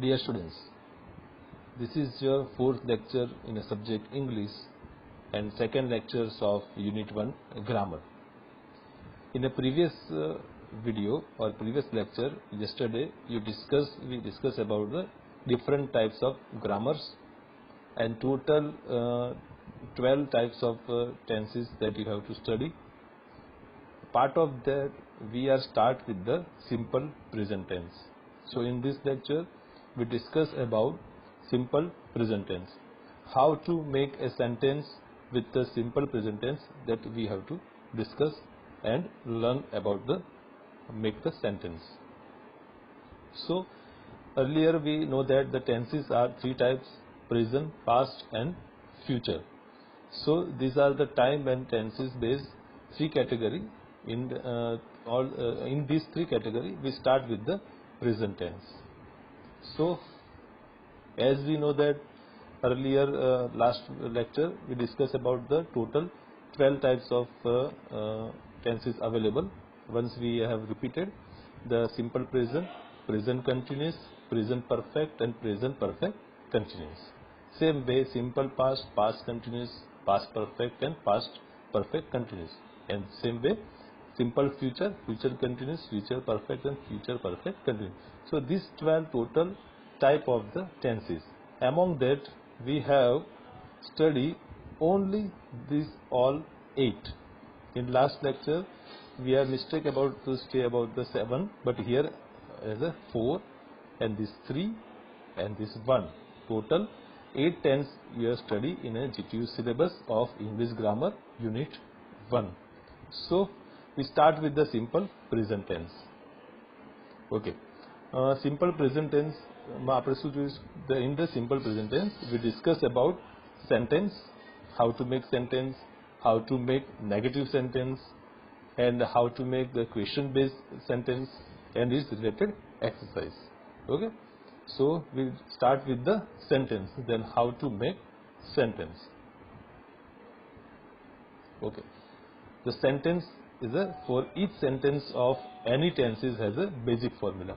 Dear students, this is your fourth lecture in a subject English and second lectures of Unit 1 Grammar. In a previous video or previous lecture, yesterday we discussed about the different types of grammars and total 12 types of tenses that you have to study. Part of that we are start with the simple present tense. So in this lecture we discuss about simple present tense, how to make a sentence with the simple present tense, that we have to discuss and learn about the make the sentence. So earlier we know that the tenses are three types: present, past and future. So these are the time and tenses based three category. In these three category we start with the present tense. So as we know that earlier last lecture we discussed about the total 12 types of tenses available. Once we have repeated the simple present, present continuous, present perfect and present perfect continuous. Same way simple past, past continuous, past perfect and past perfect continuous, and same way simple future, future continuous, future perfect and future perfect continuous. So these 12 total type of the tenses. Among that we have studied only these all 8. In last lecture we are mistake about to stay about the 7, but here as a 4 and this 3 and this 1. Total 8 tense we have studied in a GTU syllabus of English Grammar Unit 1. So we start with the simple present tense. Okay. Simple present tense in the simple present tense we discuss about sentence, how to make sentence, how to make negative sentence, and how to make the question based sentence and its related exercise. Okay. So we start with the sentence, then how to make sentence. Okay. The sentence is for each sentence of any tenses has a basic formula.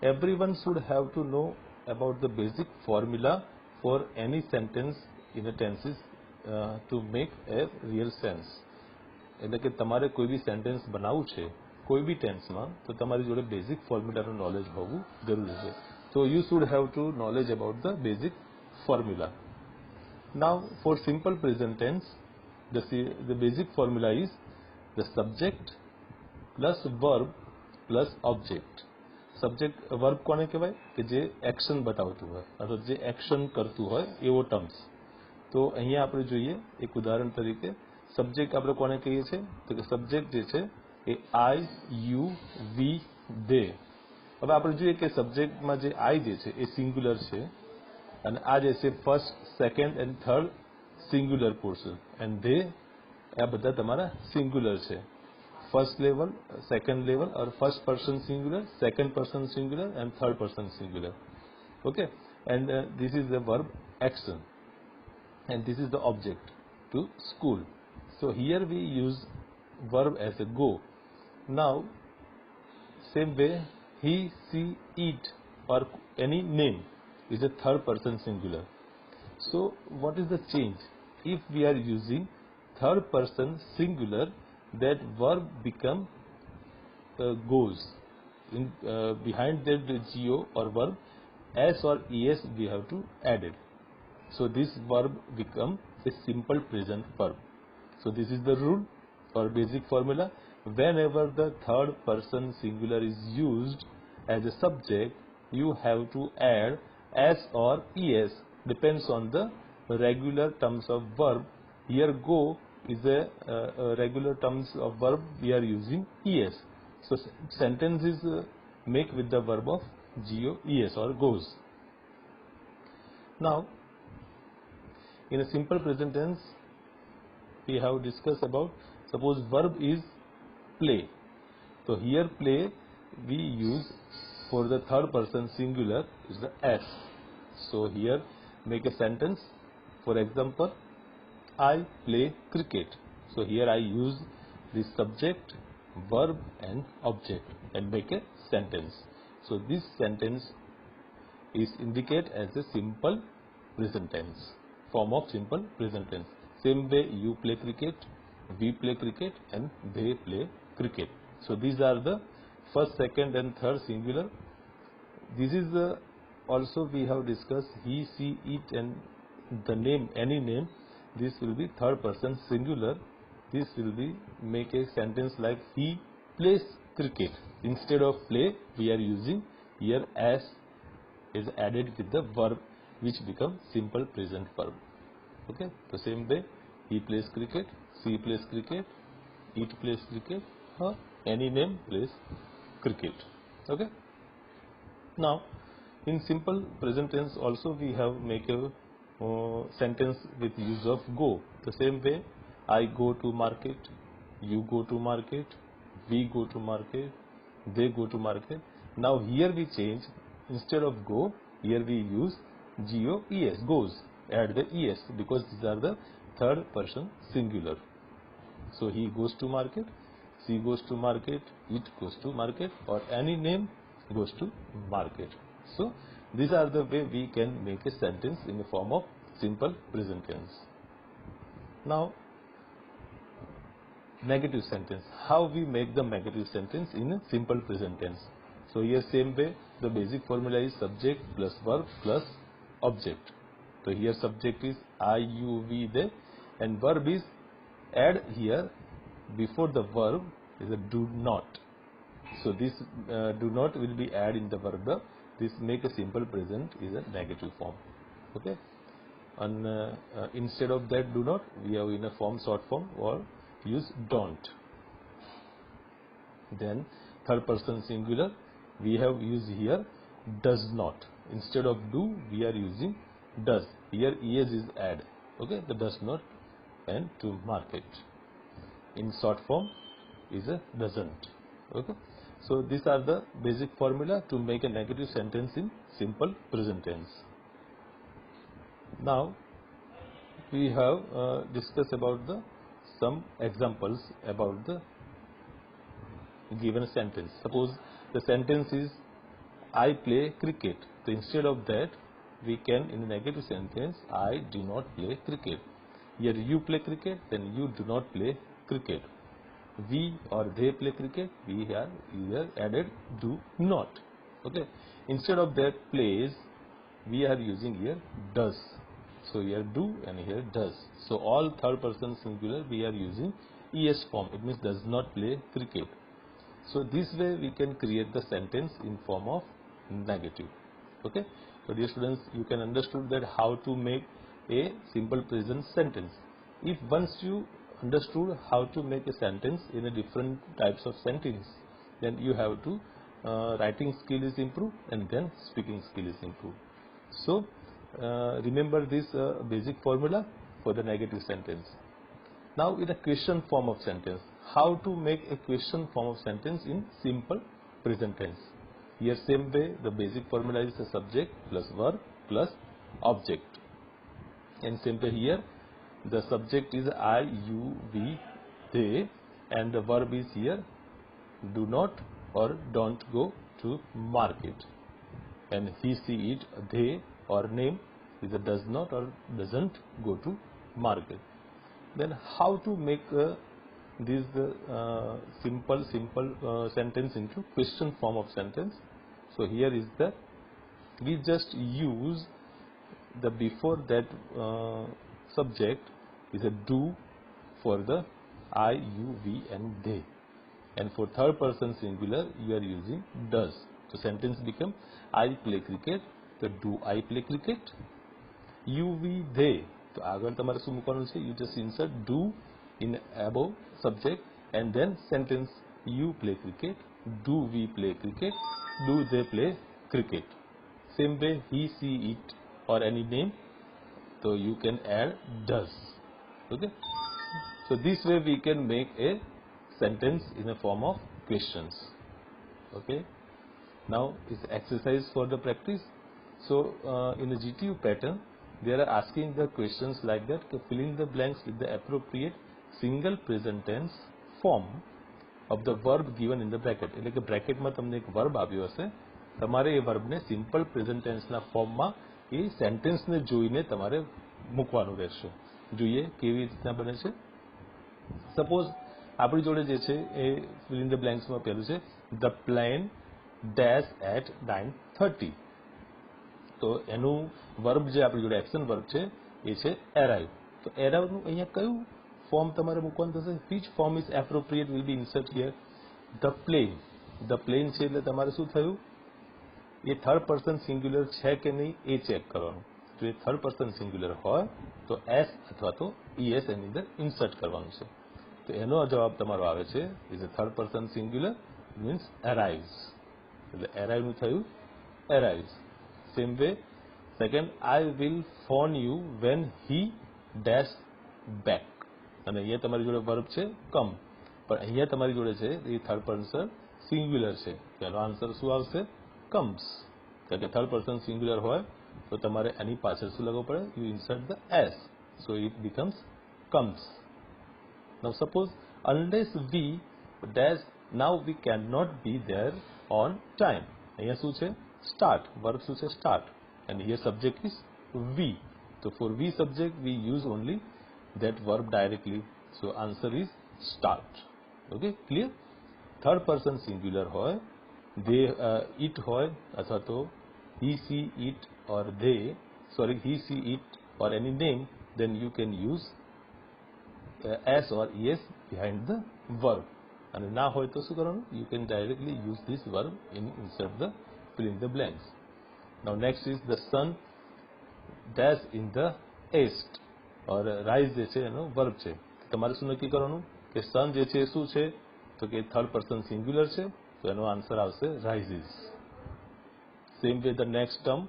Everyone should have to know about the basic formula for any sentence in a tenses to make a real sense. એટલે કે તમારે કોઈ બી sentence બનાવવું છે કોઈ બી ટેન્સમાં તો તમારી જોડે બેઝિક ફોર્મ્યુલાનું નોલેજ હોવું જરૂરી છે. So you should have to knowledge about the basic formula. Now for simple present tense, the basic formula is the subject plus verb plus object. Subject verb કોને કહેવાય કે જે એક્શન બતાવતું હોય અથવા જે એક્શન કરતું હોય એવો ટર્મ્સ. તો અહીંયા આપણે જોઈએ એક ઉદાહરણ તરીકે સબ્જેક્ટ આપણે કોને કહીએ છીએ તો કે સબ્જેક્ટ જે છે એ આઈ, યુ, વી, દે. હવે આપણે જોઈએ કે સબ્જેક્ટમાં જે આઈ જે છે એ સિંગ્યુલર છે અને આ જે છે first, second and third singular portion, and they આ બધા તમારા સિંગ્યુલર છે. First level, second level, or first person singular, second person singular, and third person singular. Okay, and this is the verb action, and this is the object to school. So here we use verb as a go. Now, same way, he, she, it, or any name is a third person singular. So what is the change? If we are using third person singular, that verb become goes in behind that go or verb s or es we have to add it. So this verb become a simple present verb. So this is the rule or basic formula. Whenever the third person singular is used as a subject, you have to add s or es, depends on the regular terms of verb. Here go is a regular terms of verb, we are using es. So sentence is make with the verb of go, es or goes. Now in a simple present tense we have discussed about, suppose verb is play. So here play we use for the third person singular is the s. So here make a sentence. For example, I play cricket. So here I use the subject, verb and object and make a sentence. So this sentence is indicate as a simple present tense, form of simple present tense. Same way you play cricket, we play cricket, and they play cricket. So these are the first, second and third singular. This is also we have discussed he, she, it, and the name, any name. This will be third person singular. This will be make a sentence like he plays cricket. Instead of play, we are using here as is added with the verb, which becomes simple present verb. Okay, the same way he plays cricket, she plays cricket, it plays cricket, or any name plays cricket. Okay. Now, in simple present tense also we have make a sentence with use of go. The same way, I go to market, you go to market, we go to market, they go to market. Now here we change, instead of go, here we use GOES, goes, add the ES, because these are the third person singular. So he goes to market, she goes to market, it goes to market, or any name goes to market. So these are the way we can make a sentence in the form of simple present tense. Now, negative sentence. How we make the negative sentence in a simple present tense? So here same way, the basic formula is subject plus verb plus object. So here subject is I, you, we, they, and verb is add here before the verb is a do not. So this do not will be add in the verb. This make a simple present is a negative form. Okay. And instead of that do not, we have in a form, short form, or use don't. Then third person singular, we have used here does not. Instead of do, we are using does. Here es is add. Okay, the does not and to market. In short form is a doesn't. Okay. So these are the basic formula to make a negative sentence in simple present tense. Now we have discussed about the some examples about the given sentence. Suppose the sentence is I play cricket. So instead of that, we can in a negative sentence, I do not play cricket. Here you play cricket, then you do not play cricket. We or they play cricket, we have here added do not. Okay. Instead of that plays, we are using here does. So here do and here does. So all third person singular we are using es form. It means does not play cricket. So this way we can create the sentence in form of negative. Okay. So dear students, you can understood that how to make a simple present sentence. If once you understood how to make a sentence in a different types of sentence, then you have to writing skill is improved and then speaking skill is improved. So remember this basic formula for the negative sentence. Now in a question form of sentence, how to make a question form of sentence in simple present tense. Here same way, the basic formula is the subject plus verb plus object. And same way here, the subject is I, you, we, they, and the verb is here do not or don't go to market. And he, she, it, they, or name is a does not or doesn't go to market. Then how to make this simple sentence into question form of sentence. So here is the, we just use the before that subject is a do for the I, you, we, and they, and for third person singular you are using does. So sentence become I play cricket. So do I play cricket? You, we, they. So આગળ તમારે શું મૂકવાનું છે? You just insert do in above subject and then sentence you play cricket, do we play cricket, do they play cricket. Same way he, she, it, or any name, so you can add does. Okay. So this way we can make a sentence in a form of questions. Okay. Now is exercise for the practice. So in the GTU pattern, they are asking the questions like that, filling the blanks with the appropriate single present tense form of the verb given in the bracket. એટલે કે બ્રેકેટમાં તમને એક verb આવ્યો હશે તમારે એ વર્બને simple present ટેન્સના ફોર્મમાં એ સેન્ટેન્સને જોઈને તમારે મૂકવાનું રહેશે. જોઈએ કેવી રીતના બને છે. સપોઝ આપણી જોડે જે છે એ ફિલ ઇન ધ બ્લેન્ક્સમાં પહેલું છે ધ પ્લેન ડેશ એટ 9:30. તો એનું વર્બ જે આપણી જોડે એક્શન વર્બ છે એ છે એરાઇવ. તો એરાઇવનું અહીંયા કયું ફોર્મ તમારે મૂકવાનું થશે? Which form is appropriate will be insert here? The plane. The plane છે એટલે તમારે શું થયું? એ થર્ડ પર્સન સિંગ્યુલર છે કે નહીં એ ચેક કરવાનું. જો એ થર્ડ પર્સન સિંગ્યુલર હોય તો એસ અથવા તો ઈએસ એની અંદર ઇન્સર્ટ કરવાનું છે. તો એનો જવાબ તમારો આવે છે is a third person singular means arrives. એટલે એરાઇવનું થયું arrives. Same way second, I will phone you when he dash back. અને અહીંયા તમારી જોડે વર્બ છે કમ, પણ અહીંયા તમારી જોડે છે એ થર્ડ પર્સન સિંગ્યુલર છે. એનો આન્સર શું આવશે? કમ્સ. કારણ કે થર્ડ પર્સન સિંગ્યુલર હોય તો તમારે એની પાછળ શું લગાવવું પડે? You insert the S, so it becomes comes. Now suppose unless we dash, now we cannot be there on time. અહીંયા શું છે? start. Verb શું છે? start. And here subject is we. So for we subject we use only that verb directly. So answer is start. Okay, clear? Third person singular હોય, they it હોય અથવા તો he see it or they, sorry, he see it or any name, then you can use S or ES behind the verb. And ના હોય તો શું કરવાનું? You can directly use this verb in insert the fill in the blanks. Now next is the sun dash in the east or rise જે છે એનો verb છે. તમારે શું નક્કી કરવાનું કે sun જે છે શું છે? તો કે થર્ડ પર્સન સિંગ્યુલર છે, તો એનો આન્સર આવશે rises. Same way the next term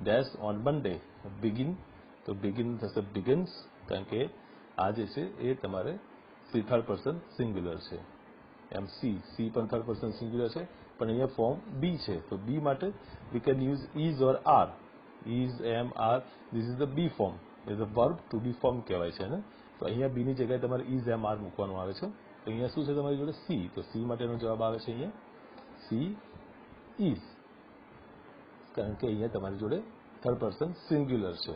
dash on Monday begin, તો begin થશે begins, કારણ કે આ જે છે એ તમારે સી થર્ડ પર્સન સિંગ્યુલર છે. એમ સી પણ થર્ડ પર્સન સિંગ્યુલર છે, પણ અહીંયા ફોર્મ બી છે. તો બી માટે we can use is or are. Is, am, are, this is the be form. એ the verb to be form કહેવાય છે ને. તો અહીંયા બીની જગ્યાએ તમારે ઇઝ, એમ, આર મૂકવાનું આવે છે. તો અહીંયા શું છે તમારી જોડે? સી. તો સી માટેનો જવાબ આવે છે અહીંયા સી ઇઝ, કારણ કે અહીંયા તમારી જોડે થર્ડ પર્સન સિંગ્યુલર છે.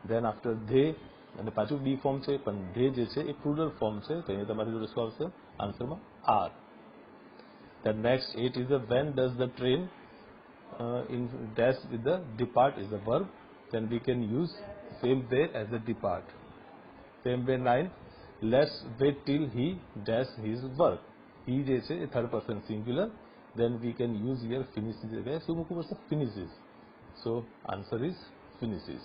દેન આફ્ટર ધે, અને પાછું બી ફોર્મ છે, પણ ધે જે છે એ પ્લુરલ ફોર્મ છે, તો અહીંયા તમારી જોડે શું આવશે આન્સરમાં? R. Then next 8 is the when does the train in dash with the depart is the verb, then we can use same way as the depart. Same way 9, let's wait till he dash his work. He જે છે એ third person singular, then we can use here finishes જગ્યાએ શું મૂકવું પડશે? finishes. So answer is finishes.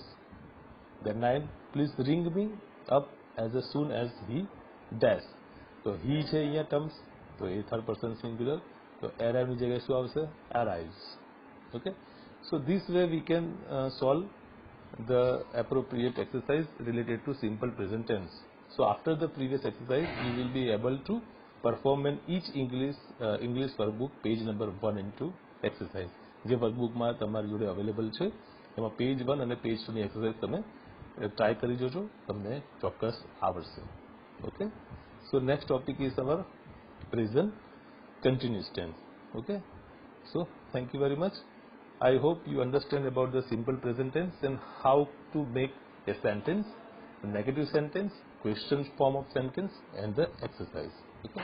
Then 9, please ring me up as soon as he dash. તો he છે અહીંયા ટર્મ્સ, તો એ થર્ડ પર્સન સિંગ્યુલર, તો arrive ની જગ્યાએ શું આવશે? arrives. Okay, so this way we can solve the appropriate exercise related to simple present tense. So after the previous exercise you will be able to perform in each English workbook page number 1 and 2 exercise. જે વર્કબુકમાં તમારી જોડે available છે એમાં page 1 અને page 2 ની exercise તમે try કરી જોજો, તમને ચોક્કસ આવડશે. Okay, so next topic is our present continuous tense. Okay, so thank you very much. I hope you understand about the simple present tense and how to make a sentence, a negative sentence, question form of sentence, and the exercise. Okay.